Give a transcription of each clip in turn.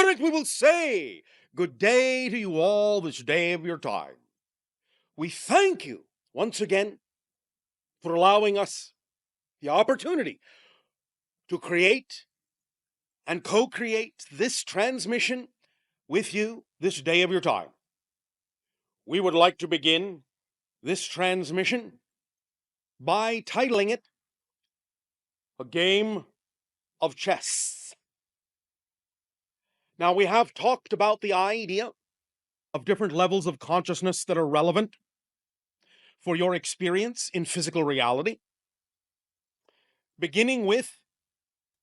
On it we will say, good day to you all this day of your time. We thank you once again for allowing us the opportunity to create and co-create this transmission with you this day of your time. We would like to begin this transmission by titling it A Game of Chess. Now, we have talked about the idea of different levels of consciousness that are relevant for your experience in physical reality, beginning with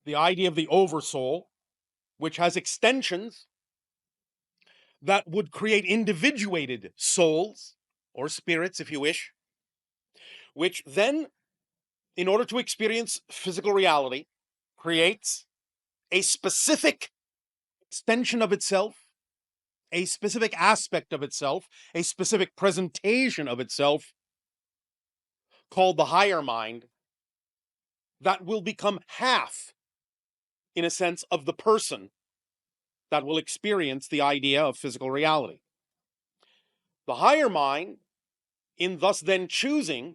the idea of the Oversoul, which has extensions that would create individuated souls, or spirits if you wish, which then, in order to experience physical reality, creates a specific extension of itself, a specific aspect of itself, a specific presentation of itself, called the higher mind, that will become half, in a sense, of the person that will experience the idea of physical reality. The higher mind, in thus then choosing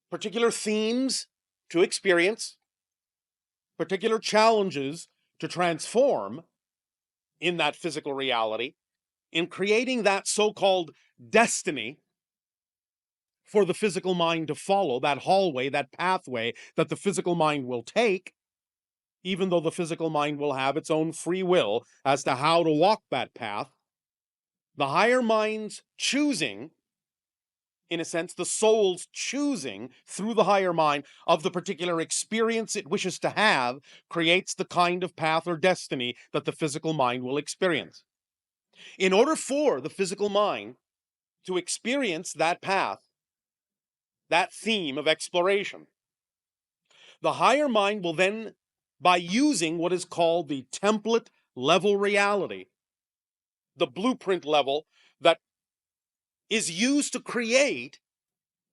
particular themes to experience, particular challenges to transform in that physical reality, in creating that so-called destiny for the physical mind to follow, that hallway, that pathway that the physical mind will take, even though the physical mind will have its own free will as to how to walk that path, the higher mind's choosing, in a sense, the soul's choosing through the higher mind of the particular experience it wishes to have, creates the kind of path or destiny that the physical mind will experience. In order for the physical mind to experience that path, that theme of exploration, the higher mind will then, by using what is called the template level reality, the blueprint level that is used to create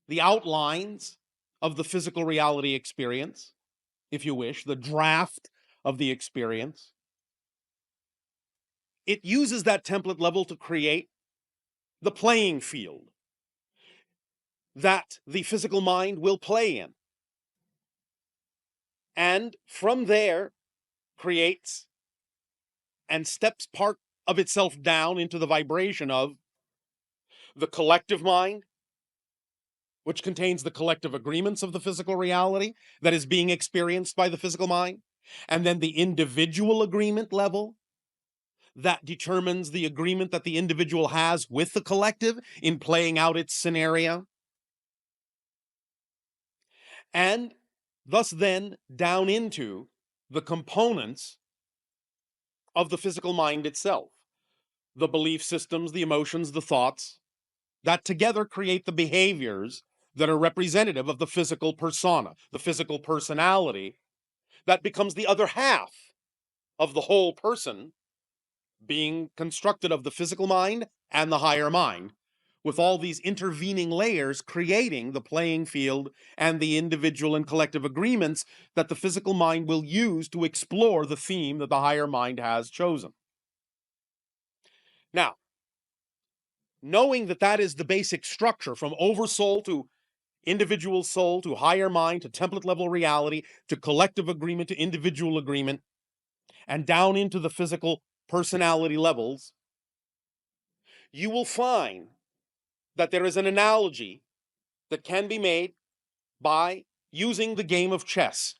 the outlines of the physical reality experience, if you wish, the draft of the experience. It uses that template level to create the playing field that the physical mind will play in. And from there creates and steps part of itself down into the vibration of the collective mind, which contains the collective agreements of the physical reality that is being experienced by the physical mind, and then the individual agreement level that determines the agreement that the individual has with the collective in playing out its scenario, and thus then down into the components of the physical mind itself, the belief systems, the emotions, the thoughts, that together create the behaviors that are representative of the physical persona, the physical personality, that becomes the other half of the whole person, being constructed of the physical mind and the higher mind, with all these intervening layers creating the playing field and the individual and collective agreements that the physical mind will use to explore the theme that the higher mind has chosen. Now, knowing that that is the basic structure, from oversoul to individual soul to higher mind to template level reality to collective agreement to individual agreement, and down into the physical personality levels, you will find that there is an analogy that can be made by using the game of chess,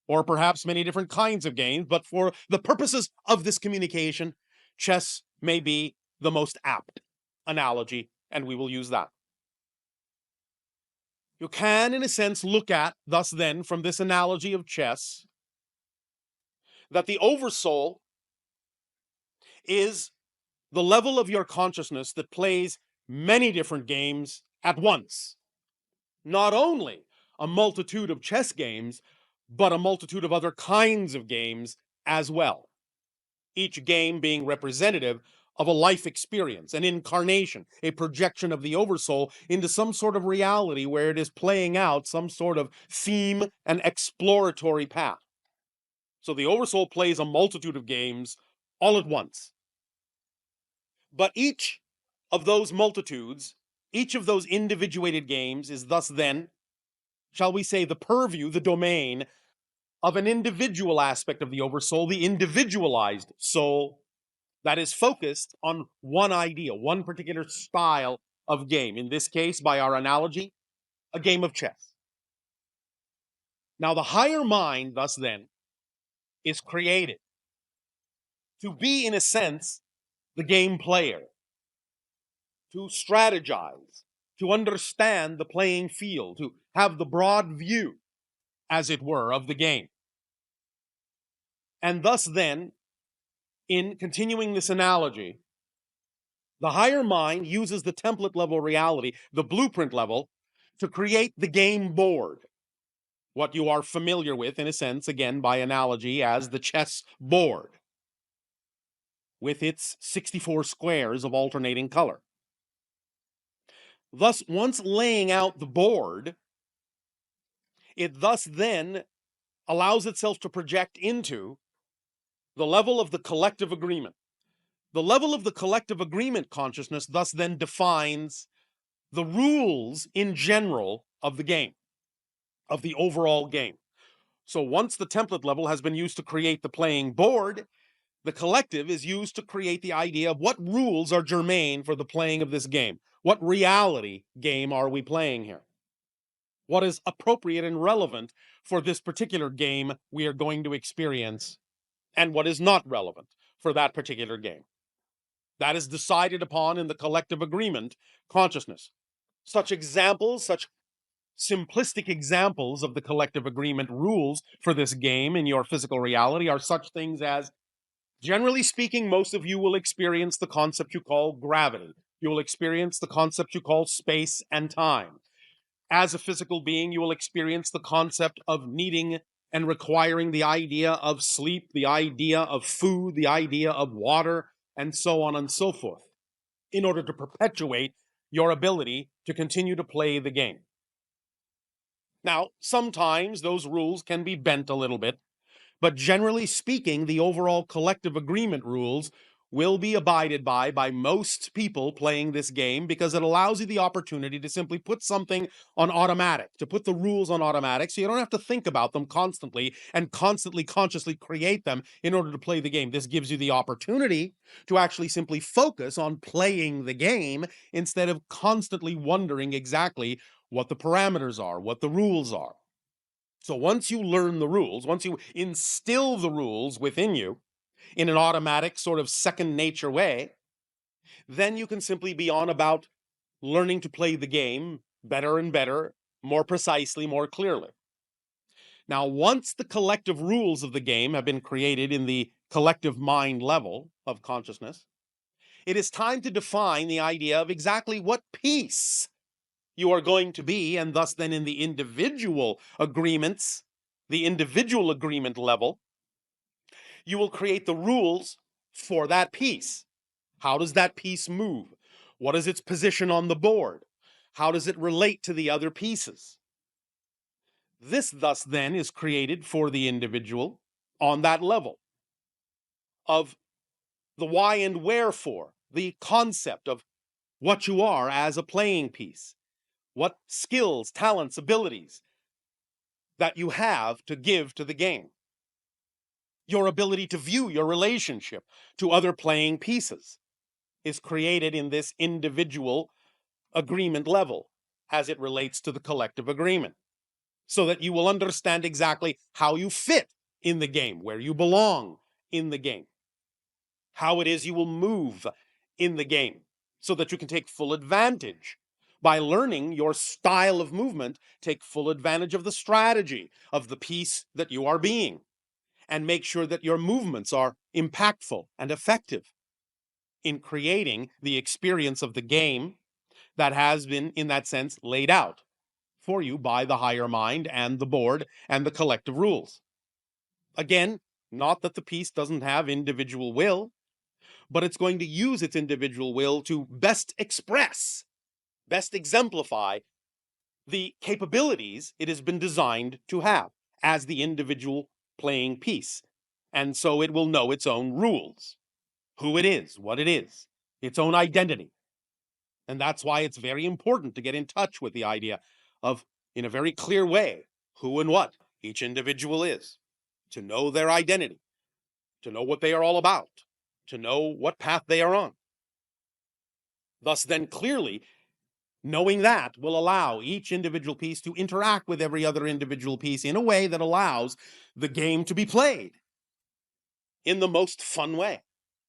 or perhaps many different kinds of games, but for the purposes of this communication, chess may be the most apt analogy, and we will use that. You can, in a sense, look at, thus then, from this analogy of chess, that the oversoul is the level of your consciousness that plays many different games at once. Not only a multitude of chess games, but a multitude of other kinds of games as well. Each game being representative of a life experience, an incarnation, a projection of the oversoul into some sort of reality where it is playing out some sort of theme and exploratory path. So the oversoul plays a multitude of games all at once, But each of those multitudes, each of those individuated games is thus then, shall we say, the purview, the domain of an individual aspect of the Oversoul, the individualized soul that is focused on one idea, one particular style of game. In this case, by our analogy, a game of chess. Now, the higher mind, thus then, is created to be, in a sense, the game player, to strategize, to understand the playing field, to have the broad view, as it were, of the game. And thus then, in continuing this analogy, the higher mind uses the template level reality, the blueprint level, to create the game board. What you are familiar with, in a sense, again, by analogy, as the chess board, with its 64 squares of alternating color. Thus, once laying out the board, it thus then allows itself to project into the level of the collective agreement. The level of the collective agreement consciousness thus then defines the rules in general of the game, of the overall game. So once the template level has been used to create the playing board, the collective is used to create the idea of what rules are germane for the playing of this game. What reality game are we playing here? What is appropriate and relevant for this particular game we are going to experience, and what is not relevant for that particular game? That is decided upon in the collective agreement consciousness. Such examples, such simplistic examples of the collective agreement rules for this game in your physical reality are such things as, generally speaking, most of you will experience the concept you call gravity. You will experience the concept you call space and time. As a physical being, you will experience the concept of needing and requiring the idea of sleep, the idea of food, the idea of water, and so on and so forth, in order to perpetuate your ability to continue to play the game. Now, sometimes those rules can be bent a little bit, but generally speaking, the overall collective agreement rules will be abided by most people playing this game, because it allows you the opportunity to simply put something on automatic, to put the rules on automatic, so you don't have to think about them constantly and constantly consciously create them in order to play the game. This gives you the opportunity to actually simply focus on playing the game instead of constantly wondering exactly what the parameters are, what the rules are. So once you learn the rules, once you instill the rules within you in an automatic sort of second nature way, then you can simply be on about learning to play the game better and better, more precisely, more clearly. Now, once the collective rules of the game have been created in the collective mind level of consciousness, it is time to define the idea of exactly what piece you are going to be, and thus then in the individual agreements, the individual agreement level, you will create the rules for that piece. How does that piece move? What is its position on the board? How does it relate to the other pieces? This thus then is created for the individual on that level of the why and wherefore, the concept of what you are as a playing piece, what skills, talents, abilities that you have to give to the game, your ability to view your relationship to other playing pieces is created in this individual agreement level as it relates to the collective agreement, so that you will understand exactly how you fit in the game, where you belong in the game, how it is you will move in the game, so that you can take full advantage. By learning your style of movement, take full advantage of the strategy of the piece that you are being, and make sure that your movements are impactful and effective in creating the experience of the game that has been, in that sense, laid out for you by the higher mind and the board and the collective rules. Again, not that the piece doesn't have individual will, but it's going to use its individual will to best express, best exemplify the capabilities it has been designed to have as the individual playing piece. And so it will know its own rules, who it is, what it is, its own identity. And that's why it's very important to get in touch with the idea of, in a very clear way, who and what each individual is, to know their identity, to know what they are all about, to know what path they are on. Thus, then, clearly, knowing that will allow each individual piece to interact with every other individual piece in a way that allows the game to be played in the most fun way,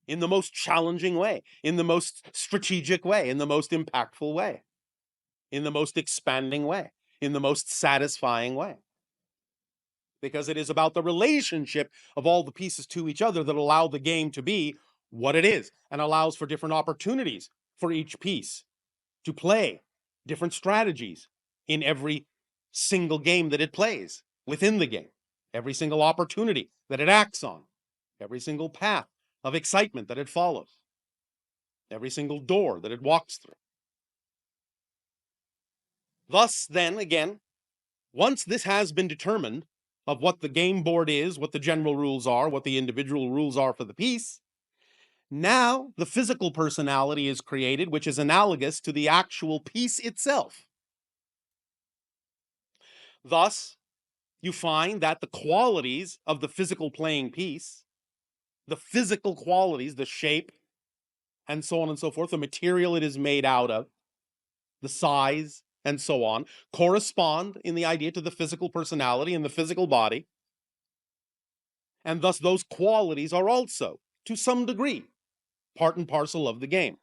in the most challenging way, in the most strategic way, in the most impactful way, in the most expanding way, in the most satisfying way. Because it is about the relationship of all the pieces to each other that allow the game to be what it is, and allows for different opportunities for each piece to play different strategies in every single game that it plays within the game, every single opportunity that it acts on, every single path of excitement that it follows, every single door that it walks through. Thus, then, again, once this has been determined of what the game board is, what the general rules are, what the individual rules are for the piece, now the physical personality is created, which is analogous to the actual piece itself. Thus, you find that the qualities of the physical playing piece, the physical qualities, the shape, and so on and so forth, the material it is made out of, the size, and so on, correspond in the idea to the physical personality and the physical body. And thus those qualities are also, to some degree, part and parcel of the game.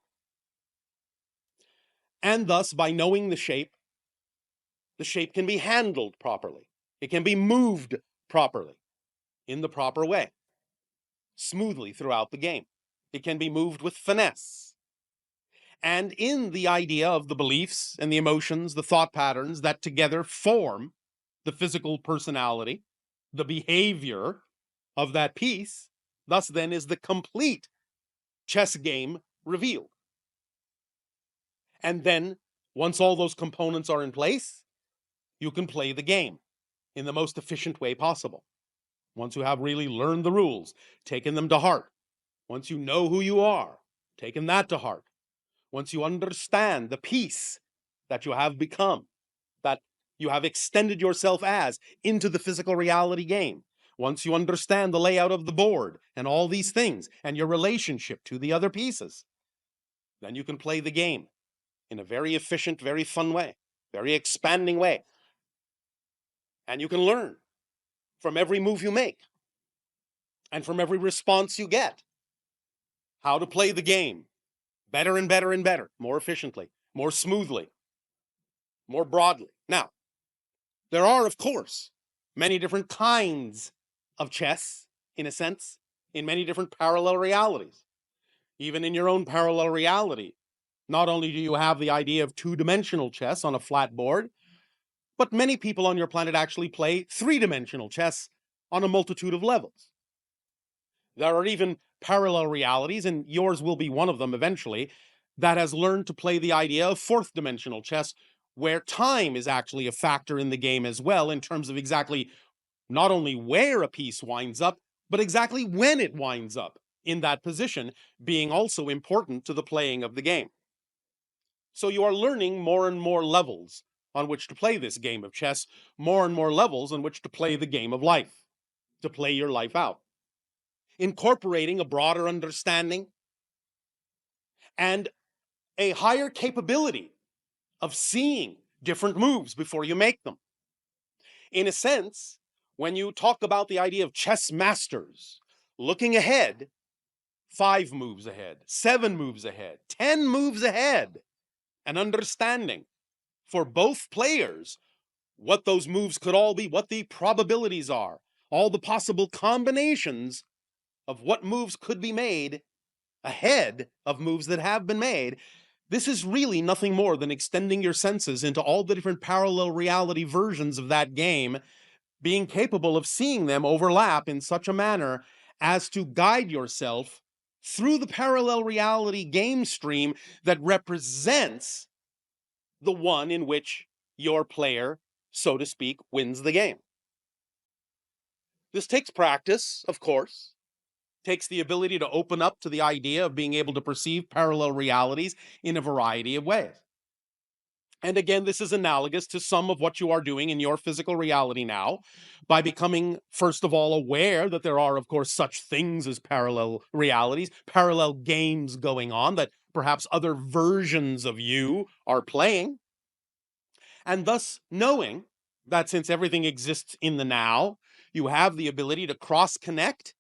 And thus, by knowing the shape can be handled properly. It can be moved properly, in the proper way, smoothly throughout the game. It can be moved with finesse. And in the idea of the beliefs and the emotions, the thought patterns that together form the physical personality, the behavior of that piece, thus then is the complete chess game revealed. And then, once all those components are in place, you can play the game in the most efficient way possible. Once you have really learned the rules, taken them to heart, once you know who you are, taken that to heart, once you understand the piece that you have become, that you have extended yourself as into the physical reality game, once you understand the layout of the board and all these things and your relationship to the other pieces, then you can play the game in a very efficient, very fun way, very expanding way. And you can learn from every move you make and from every response you get how to play the game better and better and better, more efficiently, more smoothly, more broadly. Now, there are, of course, many different kinds of chess, in a sense, in many different parallel realities. Even in your own parallel reality, not only do you have the idea of two-dimensional chess on a flat board, but many people on your planet actually play three-dimensional chess on a multitude of levels. There are even parallel realities, and yours will be one of them eventually, that has learned to play the idea of fourth-dimensional chess, where time is actually a factor in the game as well, in terms of exactly not only where a piece winds up, but exactly when it winds up in that position, being also important to the playing of the game. So you are learning more and more levels on which to play this game of chess, more and more levels on which to play the game of life, to play your life out, incorporating a broader understanding and a higher capability of seeing different moves before you make them. In a sense, when you talk about the idea of chess masters, looking ahead, 5 moves ahead, 7 moves ahead, 10 moves ahead, and understanding for both players what those moves could all be, what the probabilities are, all the possible combinations of what moves could be made ahead of moves that have been made. This is really nothing more than extending your senses into all the different parallel reality versions of that game, being capable of seeing them overlap in such a manner as to guide yourself through the parallel reality game stream that represents the one in which your player, so to speak, wins the game. This takes practice, of course, takes the ability to open up to the idea of being able to perceive parallel realities in a variety of ways. And again, this is analogous to some of what you are doing in your physical reality now by becoming, first of all, aware that there are, of course, such things as parallel realities, parallel games going on that perhaps other versions of you are playing. And thus knowing that since everything exists in the now, you have the ability to cross connect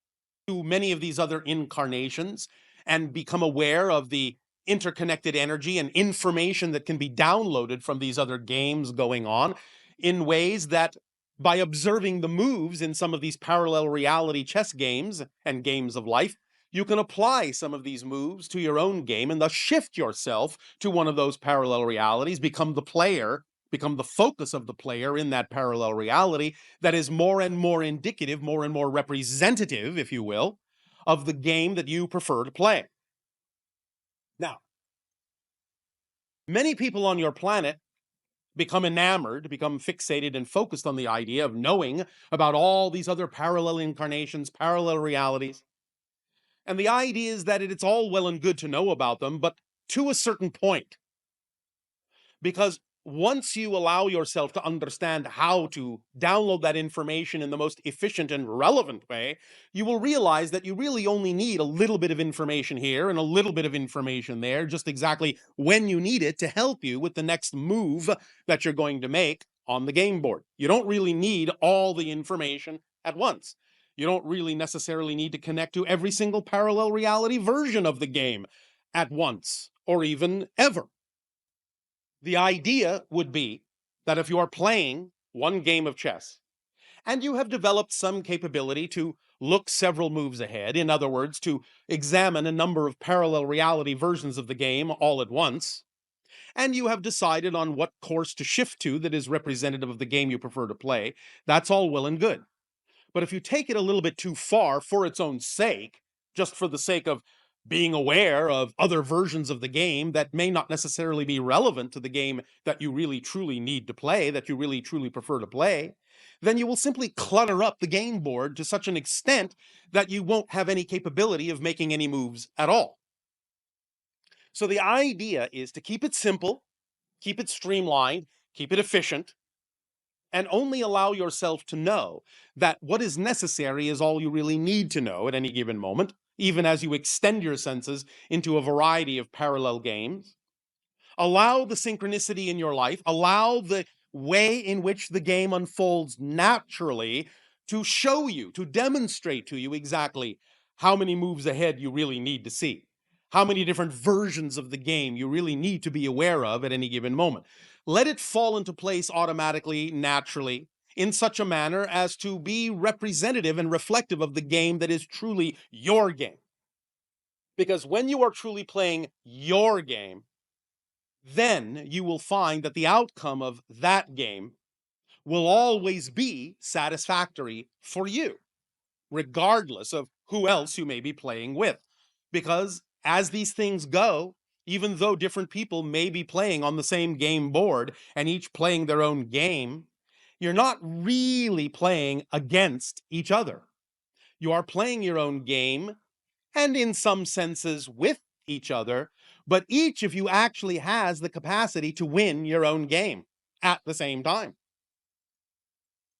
to many of these other incarnations and become aware of the interconnected energy and information that can be downloaded from these other games going on in ways that, by observing the moves in some of these parallel reality chess games and games of life, you can apply some of these moves to your own game and thus shift yourself to one of those parallel realities, become the player, become the focus of the player in that parallel reality that is more and more indicative, more and more representative, if you will, of the game that you prefer to play. Now, many people on your planet become enamored, become fixated and focused on the idea of knowing about all these other parallel incarnations, parallel realities. And the idea is that it's all well and good to know about them, but to a certain point. Because once you allow yourself to understand how to download that information in the most efficient and relevant way, you will realize that you really only need a little bit of information here and a little bit of information there, just exactly when you need it to help you with the next move that you're going to make on the game board. You don't really need all the information at once. You don't really necessarily need to connect to every single parallel reality version of the game at once, or even ever. The idea would be that if you are playing one game of chess and you have developed some capability to look several moves ahead, in other words, to examine a number of parallel reality versions of the game all at once, and you have decided on what course to shift to that is representative of the game you prefer to play, that's all well and good. But if you take it a little bit too far for its own sake, just for the sake of being aware of other versions of the game that may not necessarily be relevant to the game that you really truly need to play, that you really truly prefer to play, then you will simply clutter up the game board to such an extent that you won't have any capability of making any moves at all. So the idea is to keep it simple, keep it streamlined, keep it efficient, and only allow yourself to know that what is necessary is all you really need to know at any given moment, even as you extend your senses into a variety of parallel games. Allow the synchronicity in your life, allow the way in which the game unfolds naturally to show you, to demonstrate to you exactly how many moves ahead you really need to see, how many different versions of the game you really need to be aware of at any given moment. Let it fall into place automatically, naturally, in such a manner as to be representative and reflective of the game that is truly your game. Because when you are truly playing your game, then you will find that the outcome of that game will always be satisfactory for you, regardless of who else you may be playing with. Because as these things go, even though different people may be playing on the same game board and each playing their own game, you're not really playing against each other. You are playing your own game, and in some senses with each other, but each of you actually has the capacity to win your own game at the same time.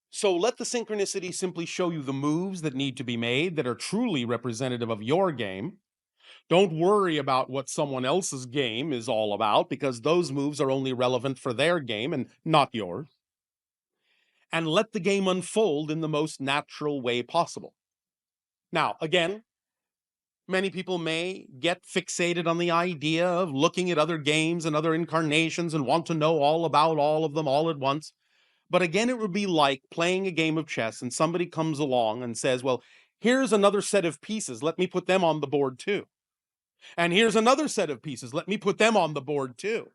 So let the synchronicity simply show you the moves that need to be made that are truly representative of your game. Don't worry about what someone else's game is all about, because those moves are only relevant for their game and not yours. And let the game unfold in the most natural way possible. Now, again, many people may get fixated on the idea of looking at other games and other incarnations and want to know all about all of them all at once. But again, it would be like playing a game of chess and somebody comes along and says, well, here's another set of pieces. Let me put them on the board too. And here's another set of pieces. Let me put them on the board too.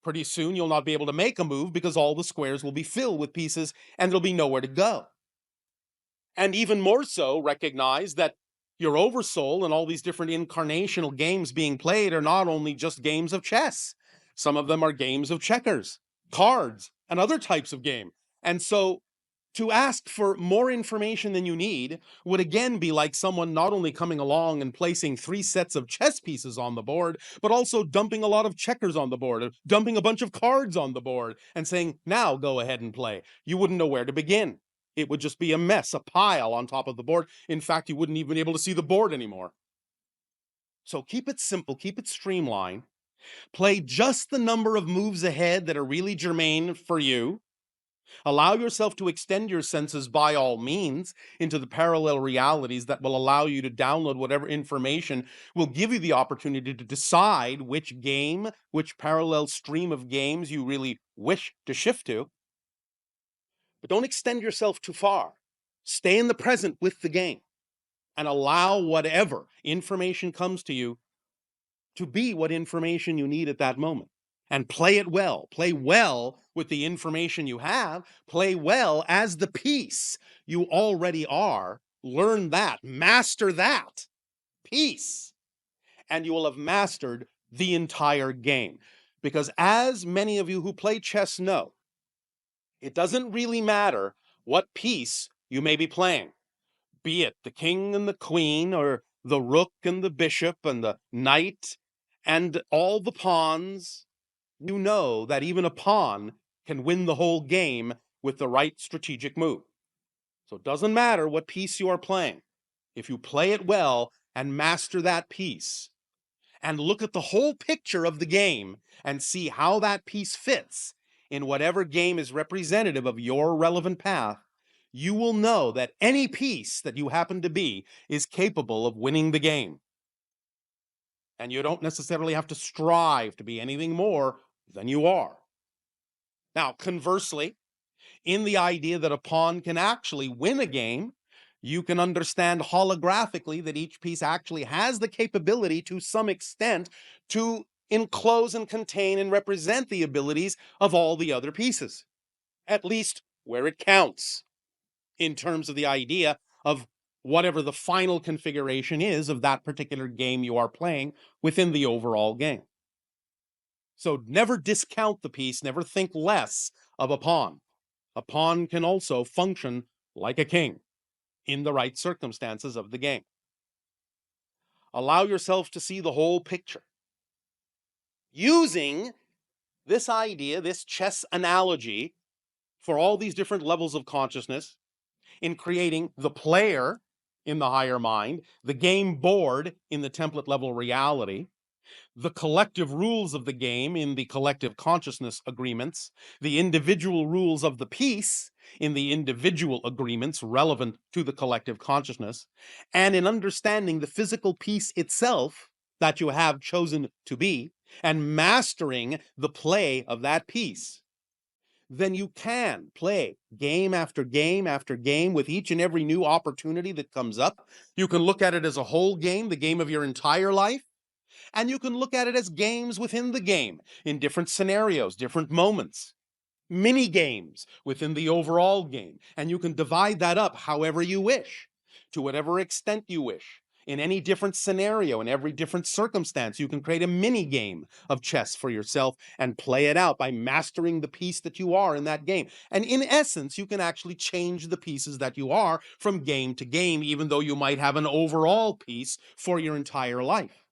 Pretty soon you'll not be able to make a move because all the squares will be filled with pieces and there'll be nowhere to go. And even more so, recognize that your Oversoul and all these different incarnational games being played are not only just games of chess. Some of them are games of checkers, cards, and other types of game. And so To ask for more information than you need would again be like someone not only coming along and placing 3 sets of chess pieces on the board, but also dumping a lot of checkers on the board, dumping a bunch of cards on the board, and saying, now go ahead and play. You wouldn't know where to begin. It would just be a mess, a pile on top of the board. In fact, you wouldn't even be able to see the board anymore. So keep it simple, keep it streamlined. Play just the number of moves ahead that are really germane for you. Allow yourself to extend your senses by all means into the parallel realities that will allow you to download whatever information will give you the opportunity to decide which game, which parallel stream of games you really wish to shift to. But don't extend yourself too far. Stay in the present with the game and allow whatever information comes to you to be what information you need at that moment. And play it well. Play well with the information you have. Play well as the piece you already are. Learn that. Master that piece. And you will have mastered the entire game. Because as many of you who play chess know, it doesn't really matter what piece you may be playing, be it the king and the queen, or the rook and the bishop and the knight and all the pawns. You know that even a pawn can win the whole game with the right strategic move. So it doesn't matter what piece you are playing. If you play it well and master that piece, and look at the whole picture of the game and see how that piece fits in whatever game is representative of your relevant path, you will know that any piece that you happen to be is capable of winning the game. And you don't necessarily have to strive to be anything more than you are. Now, conversely, in the idea that a pawn can actually win a game, you can understand holographically that each piece actually has the capability to some extent to enclose and contain and represent the abilities of all the other pieces, at least where it counts, in terms of the idea of whatever the final configuration is of that particular game you are playing within the overall game. So never discount the piece, never think less of a pawn. A pawn can also function like a king in the right circumstances of the game. Allow yourself to see the whole picture. Using this idea, this chess analogy, for all these different levels of consciousness in creating the player in the higher mind, the game board in the template level reality, the collective rules of the game in the collective consciousness agreements, the individual rules of the piece in the individual agreements relevant to the collective consciousness, and in understanding the physical piece itself that you have chosen to be, and mastering the play of that piece, then you can play game after game after game with each and every new opportunity that comes up. You can look at it as a whole game, the game of your entire life. And you can look at it as games within the game, in different scenarios, different moments, mini games within the overall game. And you can divide that up however you wish, to whatever extent you wish. In any different scenario, in every different circumstance, you can create a mini game of chess for yourself and play it out by mastering the piece that you are in that game. And in essence, you can actually change the pieces that you are from game to game, even though you might have an overall piece for your entire life.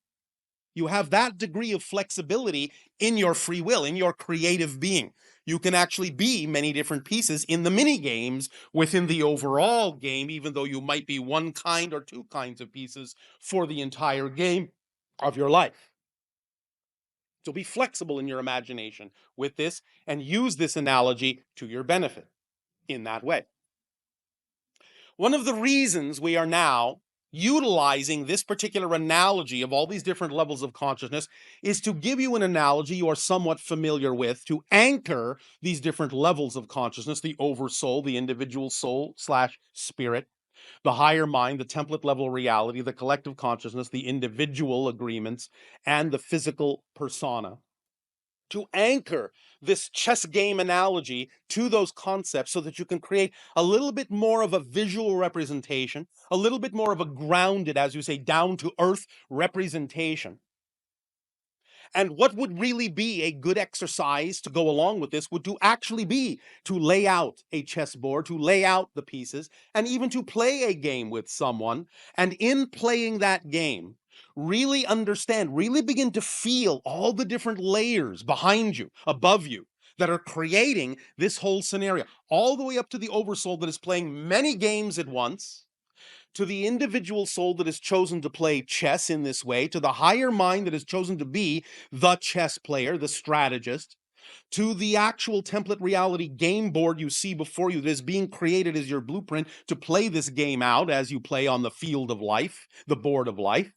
You have that degree of flexibility in your free will, in your creative being. You can actually be many different pieces in the mini games within the overall game, even though you might be one kind or two kinds of pieces for the entire game of your life. So be flexible in your imagination with this and use this analogy to your benefit in that way. One of the reasons we are now utilizing this particular analogy of all these different levels of consciousness is to give you an analogy you are somewhat familiar with, to anchor these different levels of consciousness: the oversoul, the individual soul / spirit, the higher mind, the template level reality, the collective consciousness, the individual agreements, and the physical persona. To anchor this chess game analogy to those concepts so that you can create a little bit more of a visual representation, a little bit more of a grounded, as you say, down to earth representation. And what would really be a good exercise to go along with this would to actually be to lay out a chessboard, to lay out the pieces, and even to play a game with someone. And in playing that game, really understand, really begin to feel all the different layers behind you, above you, that are creating this whole scenario, all the way up to the oversoul that is playing many games at once, to the individual soul that has chosen to play chess in this way, to the higher mind that has chosen to be the chess player, the strategist, to the actual template reality game board you see before you that is being created as your blueprint to play this game out as you play on the field of life, the board of life,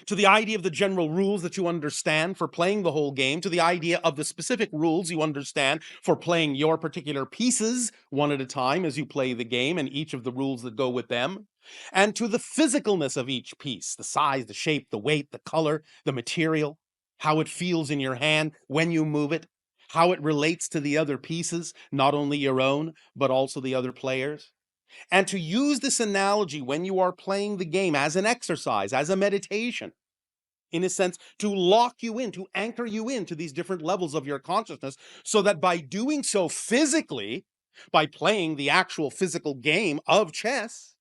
to the idea of the general rules that you understand for playing the whole game, to the idea of the specific rules you understand for playing your particular pieces one at a time as you play the game and each of the rules that go with them, and to the physicalness of each piece, the size, the shape, the weight, the color, the material, how it feels in your hand when you move it, how it relates to the other pieces, not only your own, but also the other players. And to use this analogy when you are playing the game as an exercise, as a meditation, in a sense, to lock you in, to anchor you into these different levels of your consciousness, so that by doing so physically, by playing the actual physical game of chess,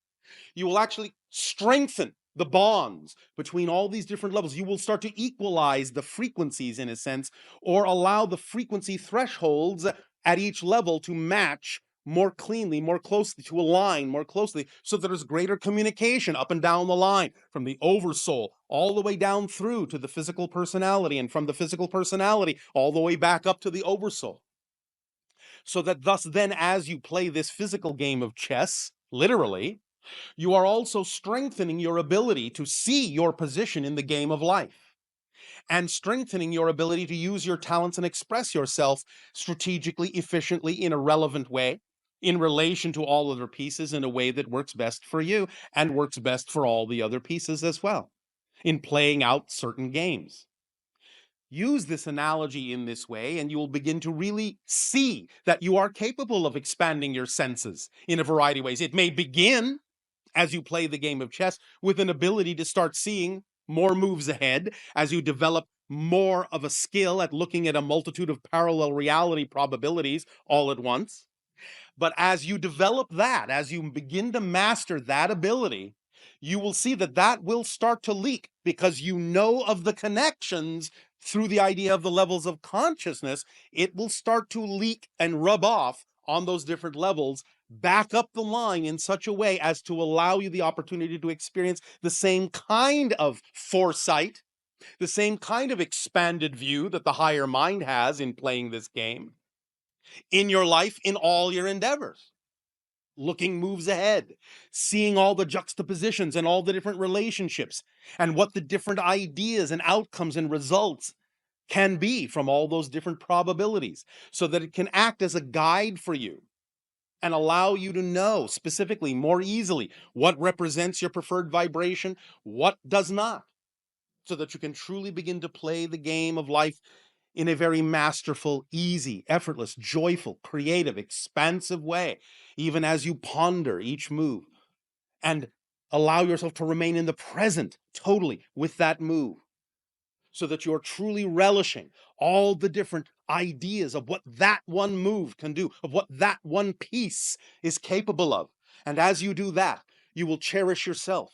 you will actually strengthen the bonds between all these different levels. You will start to equalize the frequencies, in a sense, or allow the frequency thresholds at each level to match more cleanly, more closely, to align more closely, so that there's greater communication up and down the line, from the oversoul all the way down through to the physical personality, and from the physical personality all the way back up to the oversoul. So that thus then, as you play this physical game of chess, literally, you are also strengthening your ability to see your position in the game of life, and strengthening your ability to use your talents and express yourself strategically, efficiently, in a relevant way, in relation to all other pieces, in a way that works best for you and works best for all the other pieces as well, in playing out certain games. Use this analogy in this way, and you will begin to really see that you are capable of expanding your senses in a variety of ways. It may begin, as you play the game of chess, with an ability to start seeing more moves ahead, as you develop more of a skill at looking at a multitude of parallel reality probabilities all at once. But as you develop that, as you begin to master that ability, you will see that that will start to leak, because you know of the connections through the idea of the levels of consciousness. It will start to leak and rub off on those different levels back up the line in such a way as to allow you the opportunity to experience the same kind of foresight, the same kind of expanded view that the higher mind has in playing this game in your life, in all your endeavors. Looking moves ahead, seeing all the juxtapositions and all the different relationships, and what the different ideas and outcomes and results can be from all those different probabilities, so that it can act as a guide for you and allow you to know specifically, more easily, what represents your preferred vibration, what does not, so that you can truly begin to play the game of life in a very masterful, easy, effortless, joyful, creative, expansive way, even as you ponder each move, and allow yourself to remain in the present totally with that move, so that you're truly relishing all the different ideas of what that one move can do, of what that one piece is capable of. And as you do that, you will cherish yourself.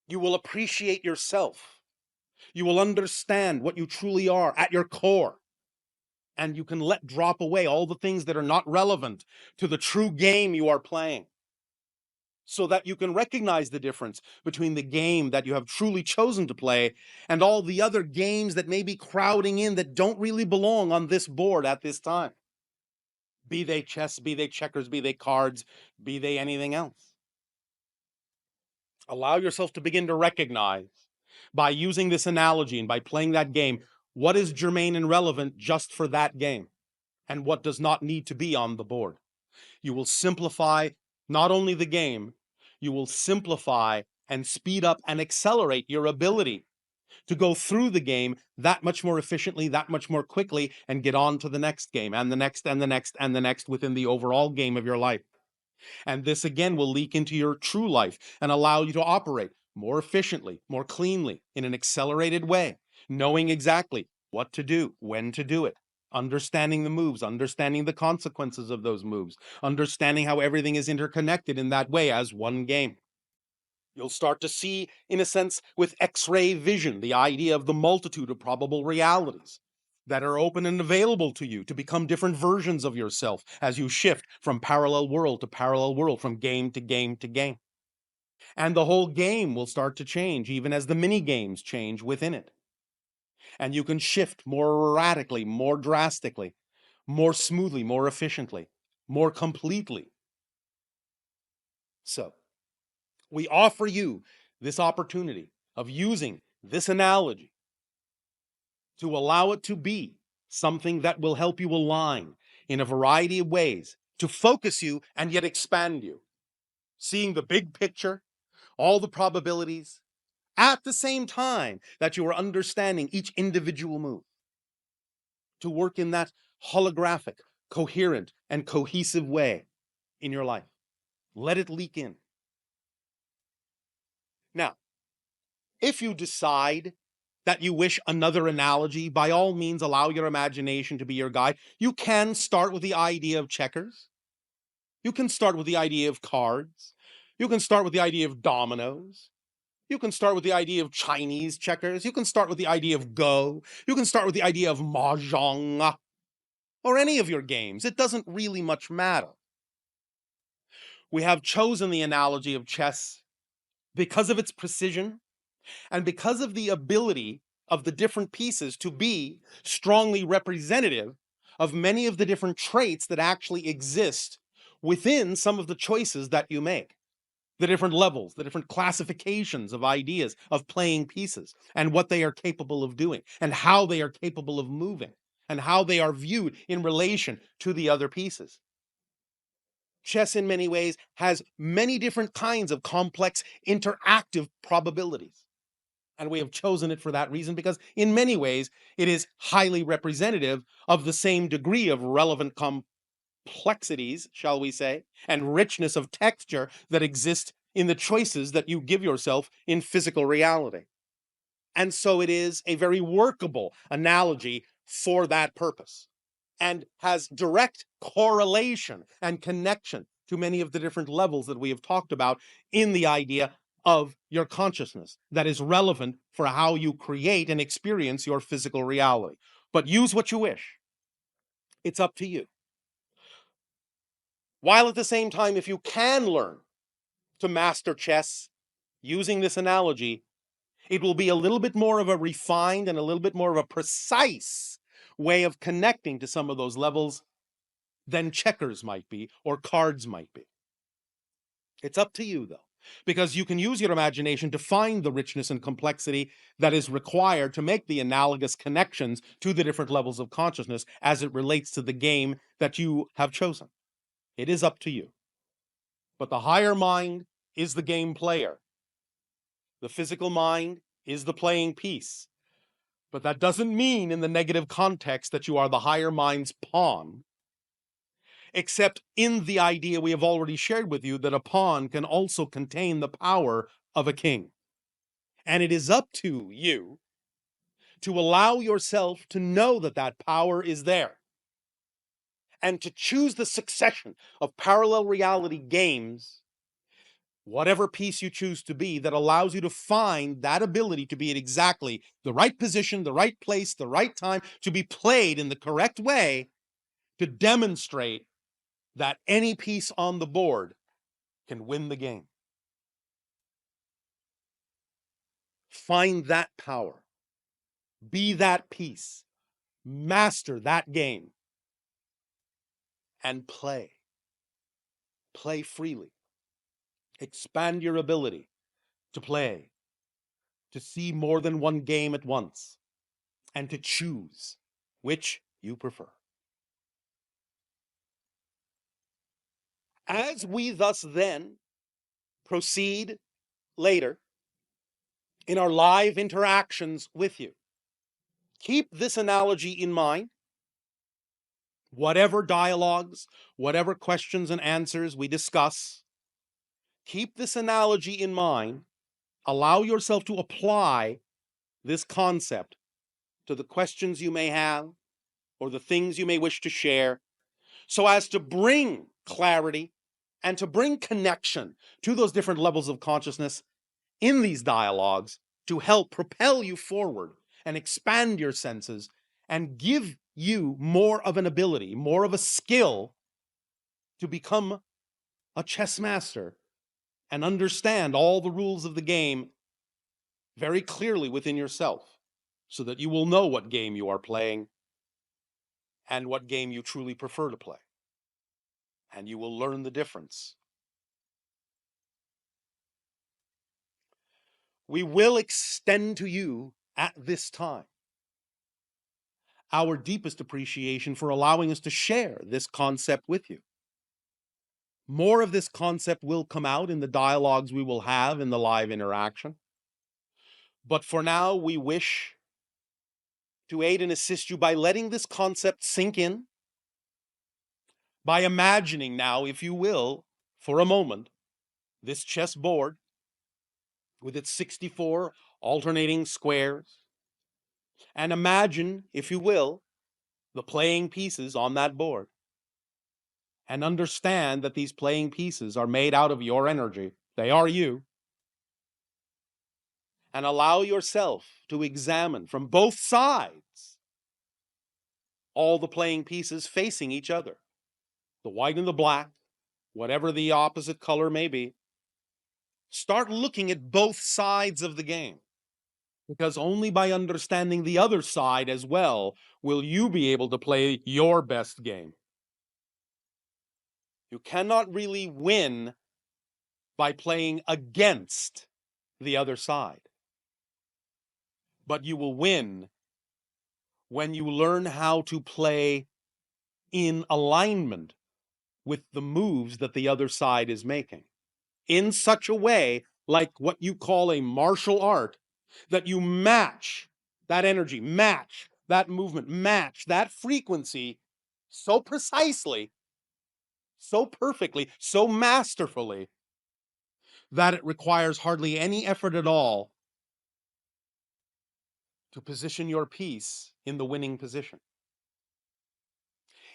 You will appreciate yourself. You will understand what you truly are at your core. And you can let drop away all the things that are not relevant to the true game you are playing, so that you can recognize the difference between the game that you have truly chosen to play and all the other games that may be crowding in that don't really belong on this board at this time. Be they chess, be they checkers, be they cards, be they anything else. Allow yourself to begin to recognize, by using this analogy and by playing that game, what is germane and relevant just for that game, and what does not need to be on the board. You will simplify not only the game, you will simplify and speed up and accelerate your ability to go through the game that much more efficiently, that much more quickly, and get on to the next game and the next and the next and the next within the overall game of your life. And this again will leak into your true life and allow you to operate more efficiently, more cleanly, in an accelerated way, knowing exactly what to do, when to do it, understanding the moves, understanding the consequences of those moves, understanding how everything is interconnected in that way as one game. You'll start to see, in a sense, with X-ray vision, the idea of the multitude of probable realities that are open and available to you to become different versions of yourself as you shift from parallel world to parallel world, from game to game to game. And the whole game will start to change, even as the mini games change within it. And you can shift more radically, more drastically, more smoothly, more efficiently, more completely. So, we offer you this opportunity of using this analogy to allow it to be something that will help you align in a variety of ways to focus you and yet expand you, seeing the big picture, all the probabilities, at the same time that you are understanding each individual move, to work in that holographic, coherent, and cohesive way in your life. Let it leak in. Now, if you decide that you wish another analogy, by all means allow your imagination to be your guide. You can start with the idea of checkers. You can start with the idea of cards. You can start with the idea of dominoes. You can start with the idea of Chinese checkers. You can start with the idea of Go. You can start with the idea of Mahjong, or any of your games. It doesn't really much matter. We have chosen the analogy of chess because of its precision and because of the ability of the different pieces to be strongly representative of many of the different traits that actually exist within some of the choices that you make. The different levels, the different classifications of ideas, of playing pieces, and what they are capable of doing, and how they are capable of moving, and how they are viewed in relation to the other pieces. Chess, in many ways, has many different kinds of complex interactive probabilities. And we have chosen it for that reason because, in many ways, it is highly representative of the same degree of relevant complexities, shall we say, and richness of texture that exist in the choices that you give yourself in physical reality. And so it is a very workable analogy for that purpose, and has direct correlation and connection to many of the different levels that we have talked about in the idea of your consciousness that is relevant for how you create and experience your physical reality. But use what you wish. It's up to you. While at the same time, if you can learn to master chess using this analogy, it will be a little bit more of a refined and a little bit more of a precise way of connecting to some of those levels than checkers might be or cards might be. It's up to you, though, because you can use your imagination to find the richness and complexity that is required to make the analogous connections to the different levels of consciousness as it relates to the game that you have chosen. It is up to you. But the higher mind is the game player. The physical mind is the playing piece. But that doesn't mean in the negative context that you are the higher mind's pawn, except in the idea we have already shared with you that a pawn can also contain the power of a king. And it is up to you to allow yourself to know that that power is there, and to choose the succession of parallel reality games, whatever piece you choose to be, that allows you to find that ability to be at exactly the right position, the right place, the right time, to be played in the correct way, to demonstrate that any piece on the board can win the game. Find that power. Be that piece. Master that game. And play. Play freely. Expand your ability to play, to see more than one game at once, and to choose which you prefer. As we thus then proceed later in our live interactions with you, keep this analogy in mind. Whatever dialogues, whatever questions and answers we discuss, keep this analogy in mind. Allow yourself to apply this concept to the questions you may have or the things you may wish to share, so as to bring clarity and to bring connection to those different levels of consciousness in these dialogues to help propel you forward and expand your senses and give you more of an ability, more of a skill to become a chess master and understand all the rules of the game very clearly within yourself, so that you will know what game you are playing and what game you truly prefer to play. And you will learn the difference. We will extend to you at this time our deepest appreciation for allowing us to share this concept with you. More of this concept will come out in the dialogues we will have in the live interaction. But for now, we wish to aid and assist you by letting this concept sink in, by imagining now, if you will, for a moment, this chessboard with its 64 alternating squares, and imagine, if you will, the playing pieces on that board, and understand that these playing pieces are made out of your energy. They are you. And allow yourself to examine from both sides all the playing pieces facing each other, the white and the black, whatever the opposite color may be. Start looking at both sides of the game, because only by understanding the other side as well will you be able to play your best game. You cannot really win by playing against the other side, but you will win when you learn how to play in alignment with the moves that the other side is making, in such a way, like what you call a martial art, that you match that energy, match that movement, match that frequency so precisely, so perfectly, so masterfully, that it requires hardly any effort at all to position your piece in the winning position.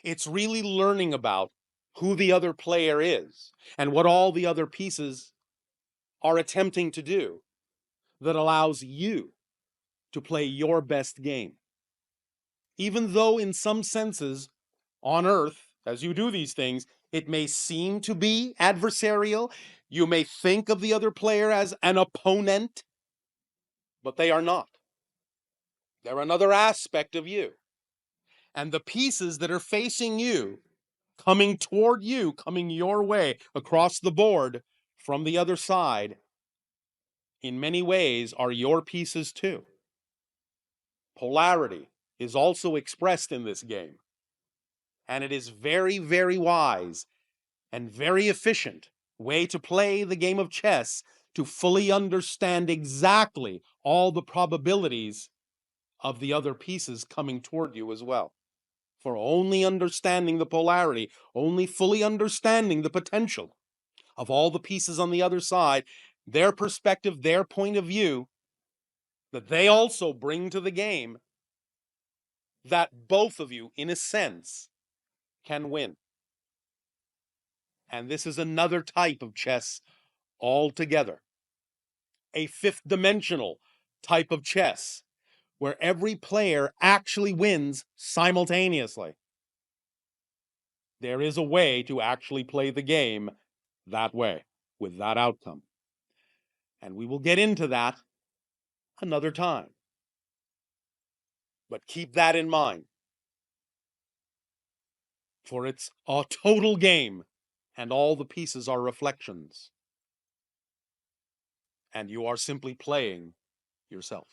It's really learning about who the other player is and what all the other pieces are attempting to do that allows you to play your best game. Even though in some senses on Earth, as you do these things, it may seem to be adversarial, you may think of the other player as an opponent, but they are not. They're another aspect of you. And the pieces that are facing you, coming toward you, coming your way across the board from the other side, in many ways are your pieces too. Polarity is also expressed in this game. And it is very, very wise and very efficient way to play the game of chess to fully understand exactly all the probabilities of the other pieces coming toward you as well. For only understanding the polarity, only fully understanding the potential of all the pieces on the other side, their perspective, their point of view, that they also bring to the game, that both of you, in a sense, can win. And this is another type of chess altogether. A fifth dimensional type of chess, where every player actually wins simultaneously. There is a way to actually play the game that way, with that outcome. And we will get into that another time. But keep that in mind. For it's a total game, and all the pieces are reflections. And you are simply playing yourself.